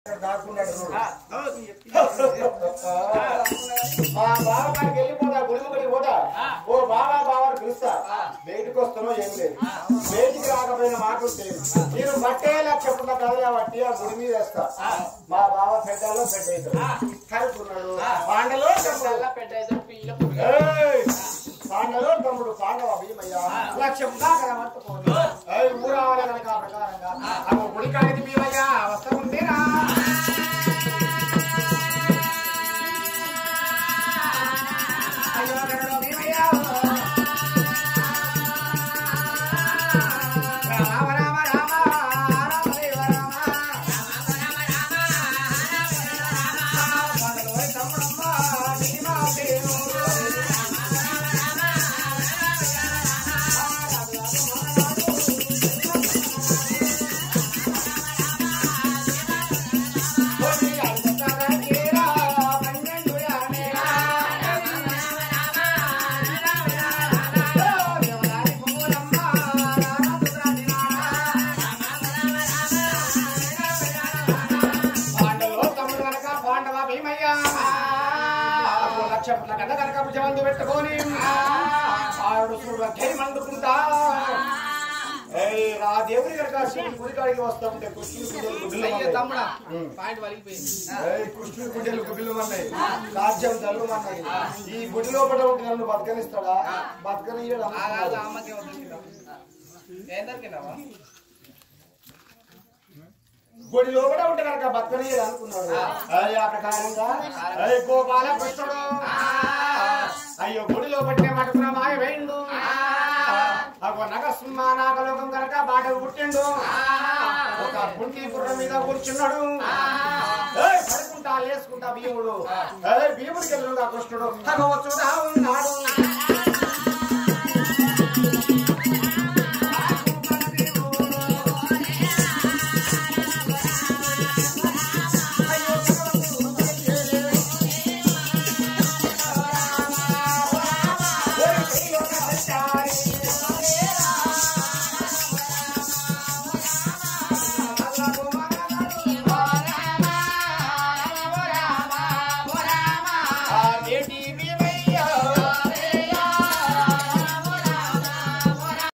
మా బావ కాడికి వెళ్ళిపోతా గుడికి పోతా ఓ బాబా బావారు పిలుస్తా బయటికి వస్తానో ఏం లేదు బయటికి రాకపోయిన మాట తెలియదు మీరు బట్టేలా చెప్పుకున్న కదలే బట్టి ఆ గుడి మీద వేస్తా మా బావ పెద్దలో పెద్ద అవుతాడు కలుపుకున్నాడు పాండలో పాండలో తమ్ముడు పాండవ భీమయ్య లక్ష్యం దాకా పట్టుకోండి ఊరావాల కనుక ప్రకారంగా ఆ గుడి కాడికి భీమయ్య వస్తా ఉంటేనా పెట్టుకొని ఆవిడ చూడ మండుకుంటా ఆ దేవుడి కనుక గుడి కాడికి వస్తా ఉంటే కృష్ణుడి గుడ్డలు గుడ్డలు అన్నాయి రాజ్యం జరుగుమన్నాయి ఈ గుడి లోపల ఉంటే నన్ను బతకనిస్తాడా బతకనియడా గుడి లోపల ఉంటే కనుక బతకనియడు అనుకున్నాడు ఆ ప్రకారంగా గోపాల కృష్ణుడు అయ్యో గుడిలో పట్టిన మటుకున మాయ వేయండు అగో నగసింహ నాగలోకం కనుక బాట పుట్టిండు ఒక పుంటి గుర్రం మీద కూర్చున్నాడు పడుకుంటా లేసుకుంటా భీముడు భీముడికి ఎదురుగా కృష్ణుడు చూడా ఉన్నాడు